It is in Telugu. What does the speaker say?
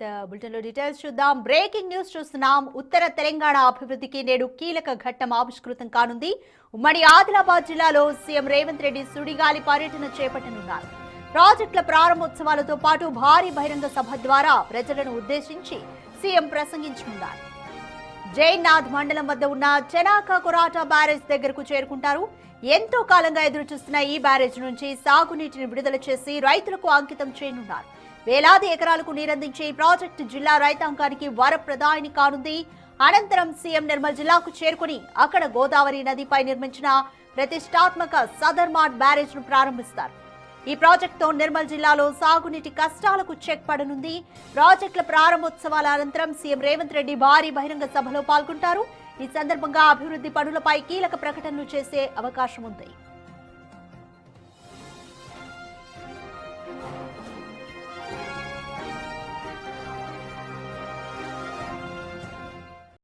బులెటిన్లో డీటెయిల్స్ చూద్దాం. బ్రేకింగ్ న్యూస్ చూస్తున్నాం. ఉత్తర తెలంగాణ అభివృద్ధికి నేడు కీలక ఘట్టం ఆవిష్కృతం కానుంది. ఉమ్మడి ఆదిలాబాద్ జిల్లాలో సీఎం రేవంత్ రెడ్డి సుడిగాలి పర్యటన చేపట్టనున్నారు. ప్రాజెక్టుల ప్రారంభోత్సవాలతో పాటు భారీ బహిరంగ సభ ద్వారా ప్రజలను ఉద్దేశించి సీఎం ప్రసంగించనున్నారు. జైనాథ్ మండలం వద్ద ఉన్న చెనాక కొరాటా బ్యారేజ్ దగ్గరకు చేరుకుంటారు. ఎంతో కాలంగా ఎదురుచూస్తున్న ఈ బ్యారేజ్ నుంచి సాగునీటిని విడుదల చేసి రైతులకు అంకితం చేయనున్నారు. వేలాది ఎకరాలకు నీరందించే ఈ ప్రాజెక్టు జిల్లా రైతాంగానికి వరప్రదాయిని కానుంది. అనంతరం సీఎం నిర్మల్ జిల్లాకు చేరుకుని అక్కడ గోదావరి నదిపై నిర్మించిన ప్రతిష్టాత్మక సదర్మాట్ బ్యారేజ్ ను ప్రారంభిస్తారు. ఈ ప్రాజెక్టుతో నిర్మల్ జిల్లాలో సాగునీటి కష్టాలకు చెక్ పడనుంది. ప్రాజెక్టుల ప్రారంభోత్సవాల అనంతరం సీఎం రేవంత్ రెడ్డి భారీ బహిరంగ సభలో పాల్గొంటారు. ఈ సందర్భంగా అభివృద్ధి పనులపై కీలక ప్రకటనలు చేసే అవకాశం ఉంది.